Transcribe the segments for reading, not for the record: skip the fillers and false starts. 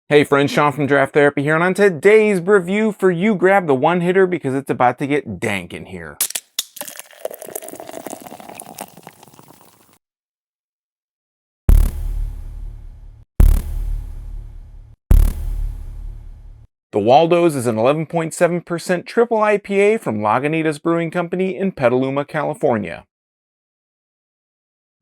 Hey friends, Sean from Draft Therapy here, and on today's review for you, grab the one hitter because it's about to get dank in here. The Waldos is an 11.7% Triple IPA from Lagunitas Brewing Company in Petaluma, California.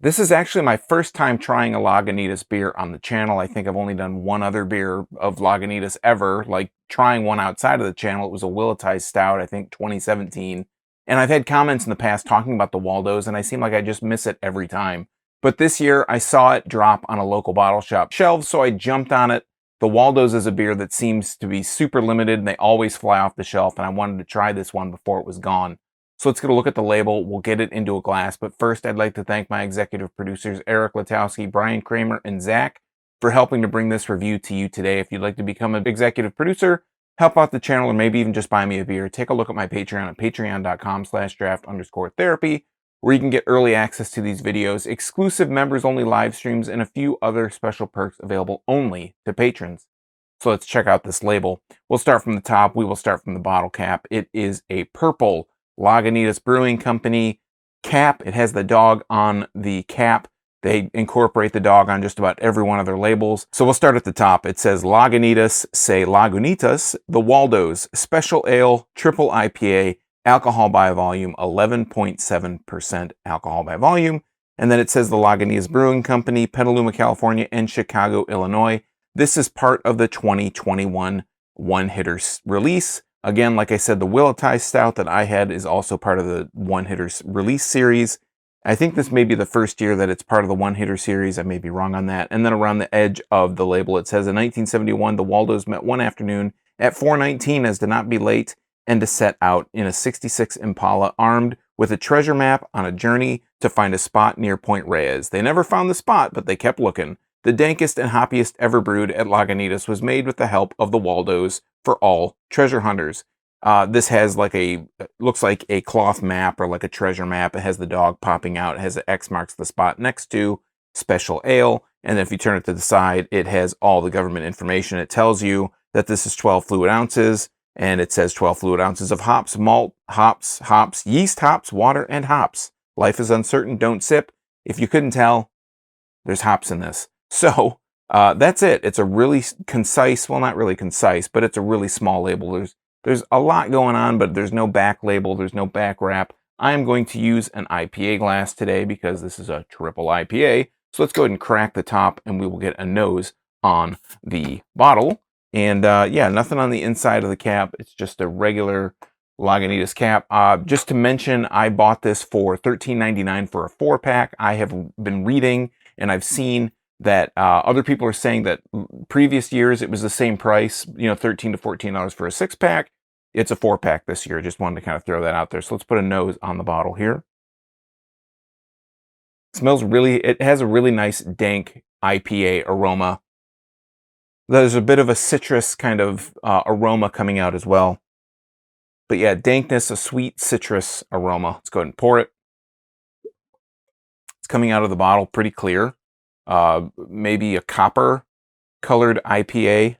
This is actually my first time trying a Lagunitas beer on the channel. I think I've only done one other beer of Lagunitas ever, like trying one outside of the channel. It was a Willettized stout, I think 2017. And I've had comments in the past talking about the Waldos, and I seem like I just miss it every time. But this year, I saw it drop on a local bottle shop shelves, so I jumped on it. The Waldos is a beer that seems to be super limited, and they always fly off the shelf, and I wanted to try this one before it was gone. So let's get a look at the label. We'll get it into a glass. But first, I'd like to thank my executive producers, Eric Latowski, Brian Kramer, and Zach, for helping to bring this review to you today. If you'd like to become an executive producer, help out the channel, or maybe even just buy me a beer, take a look at my Patreon at patreon.com/draft_therapy, where you can get early access to these videos, exclusive members-only live streams, and a few other special perks available only to patrons. So let's check out this label. We'll start from the top. We will start from the bottle cap. It is a purple Lagunitas Brewing Company cap. It has the dog on the cap. They incorporate the dog on just about every one of their labels. So we'll start at the top. It says Lagunitas, say Lagunitas, the Waldos, Special Ale, Triple IPA, alcohol by volume, 11.7% alcohol by volume. And then it says the Lagunitas Brewing Company, Petaluma, California, and Chicago, Illinois. This is part of the 2021 one-hitter release. Again, like I said, the Willettized Stout that I had is also part of the one-hitter release series. I think this may be the first year that it's part of the one-hitter series. I may be wrong on that. And then around the edge of the label, it says, in 1971, the Waldos met one afternoon at 4:19 as to not be late and to set out in a 66 Impala armed with a treasure map on a journey to find a spot near Point Reyes. They never found the spot, but they kept looking. The dankest and hoppiest ever brewed at Lagunitas was made with the help of the Waldos for all treasure hunters. This has looks like a cloth map or like a treasure map. It has the dog popping out. It has an X marks the spot next to Special Ale. And then if you turn it to the side, it has all the government information. It tells you that this is 12 fluid ounces. And it says 12 fluid ounces of hops, malt, hops, yeast, hops, water, and hops. Life is uncertain. Don't sip. If you couldn't tell, there's hops in this. So that's it. It's a really concise, well, not really concise, but it's a really small label. There's a lot going on, but there's no back label. There's no back wrap. I am going to use an IPA glass today because this is a triple IPA. So let's go ahead and crack the top and we will get a nose on the bottle. And yeah, nothing on the inside of the cap. It's just a regular Lagunitas cap. Just to mention, I bought this for $13.99 for a 4-pack. I have been reading and I've seen that other people are saying that previous years it was the same price, $13 to $14 for a 6-pack. It's a 4-pack this year. Just wanted to kind of throw that out there. So let's put a nose on the bottle here. It has a really nice dank IPA aroma. There's a bit of a citrus kind of aroma coming out as well. But yeah, dankness, a sweet citrus aroma. Let's go ahead and pour it. It's coming out of the bottle pretty clear. Maybe a copper colored IPA.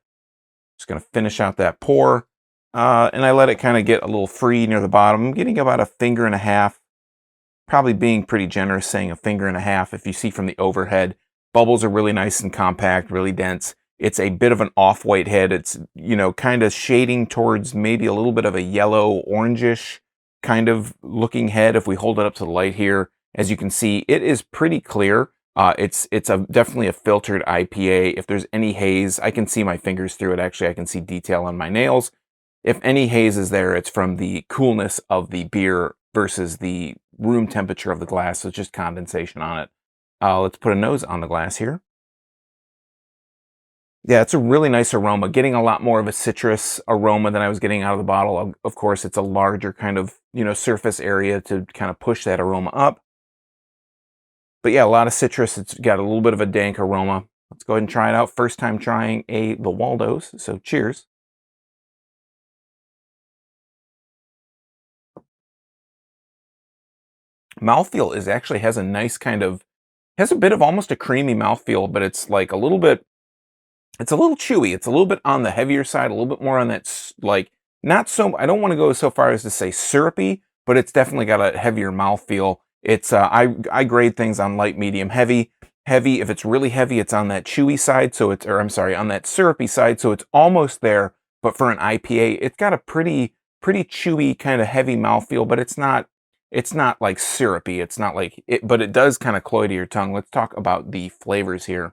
Just going to finish out that pour. And I let it kind of get a little free near the bottom. I'm getting about a finger and a half. Probably being pretty generous saying a finger and a half. If you see from the overhead, bubbles are really nice and compact, really dense. It's a bit of an off-white head. It's, kind of shading towards maybe a little bit of a yellow, orangish kind of looking head. If we hold it up to the light here, as you can see, it is pretty clear. It's definitely a filtered IPA. If there's any haze, I can see my fingers through it. Actually, I can see detail on my nails. If any haze is there, it's from the coolness of the beer versus the room temperature of the glass. So it's just condensation on it. Let's put a nose on the glass here. Yeah, it's a really nice aroma. Getting a lot more of a citrus aroma than I was getting out of the bottle. Of course, it's a larger kind of, surface area to kind of push that aroma up. But yeah, a lot of citrus. It's got a little bit of a dank aroma. Let's go ahead and try it out. First time trying the Waldos. So cheers. Mouthfeel has a nice kind of, has a bit of almost a creamy mouthfeel, but it's like a little bit It's a little chewy. It's a little bit on the heavier side, a little bit more on that, like, not so, I don't want to go so far as to say syrupy, but it's definitely got a heavier mouthfeel. It's, I grade things on light, medium, heavy. Heavy, if it's really heavy, it's on that chewy side, so it's, or I'm sorry, on that syrupy side, so it's almost there, but for an IPA, it's got a pretty chewy, kind of heavy mouthfeel, but it's not like syrupy. It's not like it, but it does kind of cloy to your tongue. Let's talk about the flavors here.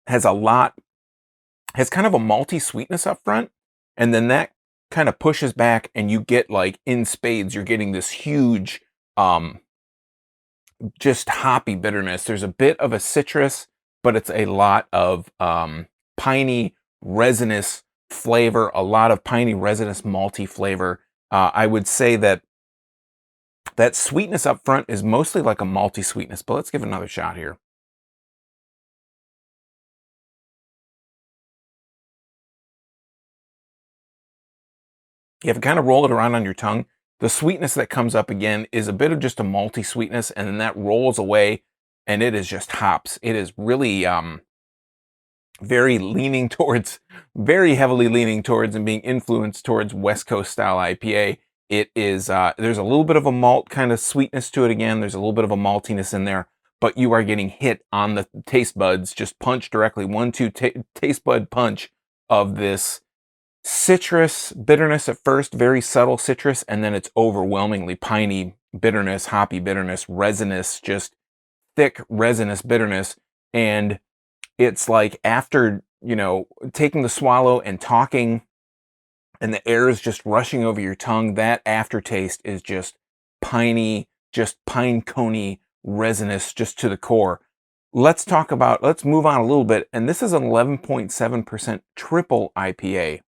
Has a lot, has kind of a malty sweetness up front, and then that kind of pushes back, and you get, like, in spades, you're getting this huge, um, just hoppy bitterness. There's a bit of a citrus, but it's a lot of piney, resinous flavor, a lot of piney, resinous, malty flavor. I would say that that sweetness up front is mostly like a malty sweetness, but let's give it another shot here. You have to kind of roll it around on your tongue. The sweetness that comes up again is a bit of just a malty sweetness, and then that rolls away, and it is just hops. It is really very leaning towards, very heavily leaning towards and being influenced towards West Coast style IPA. It is, there's a little bit of a malt kind of sweetness to it again. There's a little bit of a maltiness in there, but you are getting hit on the taste buds, just punch directly, 1-2 taste bud punch of this citrus bitterness at first, very subtle citrus, and then it's overwhelmingly piney bitterness, hoppy bitterness, resinous, just thick resinous bitterness. And it's like after, taking the swallow and talking and the air is just rushing over your tongue, that aftertaste is just piney, just pine coney resinous just to the core. Let's move on a little bit. And this is an 11.7% triple IPA.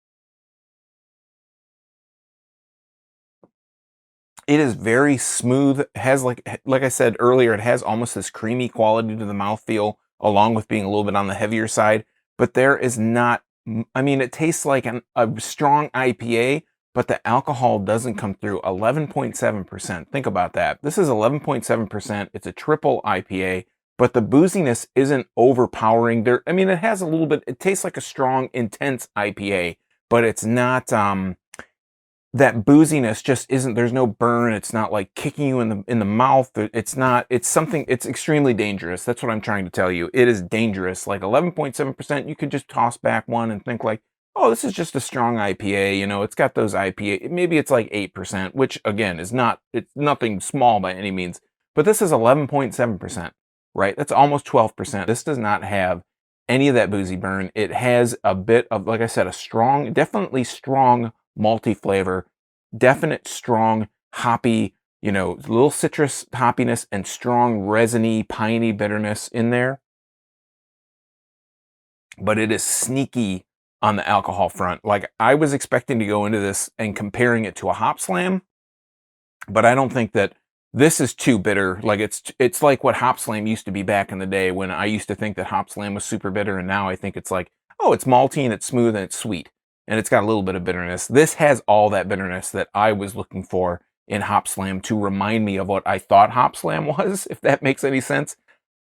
It is very smooth. Has, like I said earlier, it has almost this creamy quality to the mouthfeel, along with being a little bit on the heavier side. But there is not, I mean, it tastes like a strong IPA, but the alcohol doesn't come through. 11.7%. Think about that. This is 11.7%. It's a triple IPA, but the booziness isn't overpowering. There, I mean, it has a little bit, it tastes like a strong, intense IPA, but it's not, that booziness just isn't, there's no burn. It's not like kicking you in the mouth. It's not, it's something, it's extremely dangerous. That's what I'm trying to tell you. It is dangerous. Like 11.7%, you could just toss back one and think like, oh, this is just a strong IPA. It's got those IPA, maybe it's like 8%, which again is not, it's nothing small by any means, but this is 11.7%, right? That's almost 12%. This does not have any of that boozy burn. It has a bit of, like I said, a strong, definitely strong malty flavor, definite strong hoppy, little citrus hoppiness and strong resiny, piney bitterness in there. But it is sneaky on the alcohol front. Like, I was expecting to go into this and comparing it to a hop slam, but I don't think that this is too bitter. Like, it's like what hop slam used to be back in the day, when I used to think that hop slam was super bitter, and now I think it's like, oh, it's malty and it's smooth and it's sweet. And it's got a little bit of bitterness. This has all that bitterness that I was looking for in Hop Slam to remind me of what I thought Hop Slam was, if that makes any sense.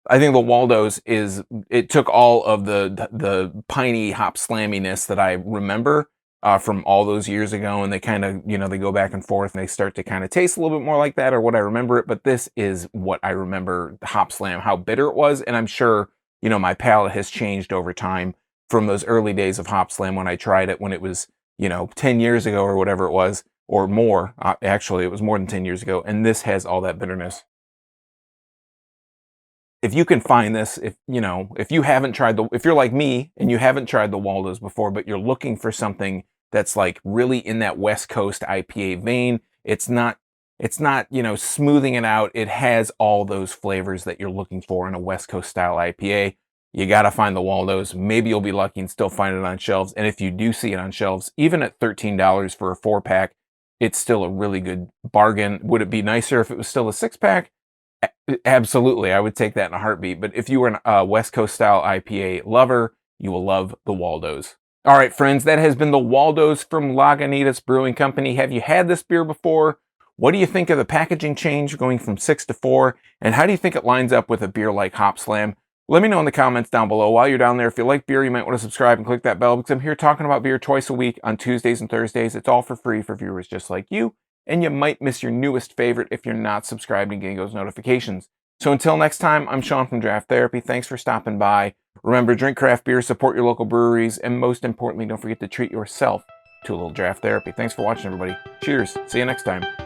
I think the Waldos it took all of the piney hop slamminess that I remember from all those years ago, and they kind of, they go back and forth and they start to kind of taste a little bit more like that, or what I remember it. But this is what I remember Hop Slam, how bitter it was. And I'm sure, my palate has changed over time from those early days of Hop Slam when I tried it, when it was, 10 years ago or whatever it was, or more. Actually, it was more than 10 years ago. And this has all that bitterness. If you can find this, if you haven't tried if you're like me and you haven't tried the Waldos before, but you're looking for something that's like really in that West Coast IPA vein, it's not, smoothing it out. It has all those flavors that you're looking for in a West Coast style IPA. You got to find the Waldos. Maybe you'll be lucky and still find it on shelves. And if you do see it on shelves, even at $13 for a 4-pack, it's still a really good bargain. Would it be nicer if it was still a 6-pack? Absolutely. I would take that in a heartbeat. But if you were a West Coast style IPA lover, you will love the Waldos. All right, friends, that has been the Waldos from Lagunitas Brewing Company. Have you had this beer before? What do you think of the packaging change going from 6 to 4? And how do you think it lines up with a beer like Hop Slam? Let me know in the comments down below. While you're down there, if you like beer, you might want to subscribe and click that bell, because I'm here talking about beer twice a week on Tuesdays and Thursdays. It's all for free for viewers just like you, and you might miss your newest favorite if you're not subscribed and getting those notifications. So until next time, I'm Sean from Draft Therapy. Thanks for stopping by. Remember, drink craft beer, support your local breweries, and most importantly, don't forget to treat yourself to a little draft therapy. Thanks for watching, everybody. Cheers. See you next time.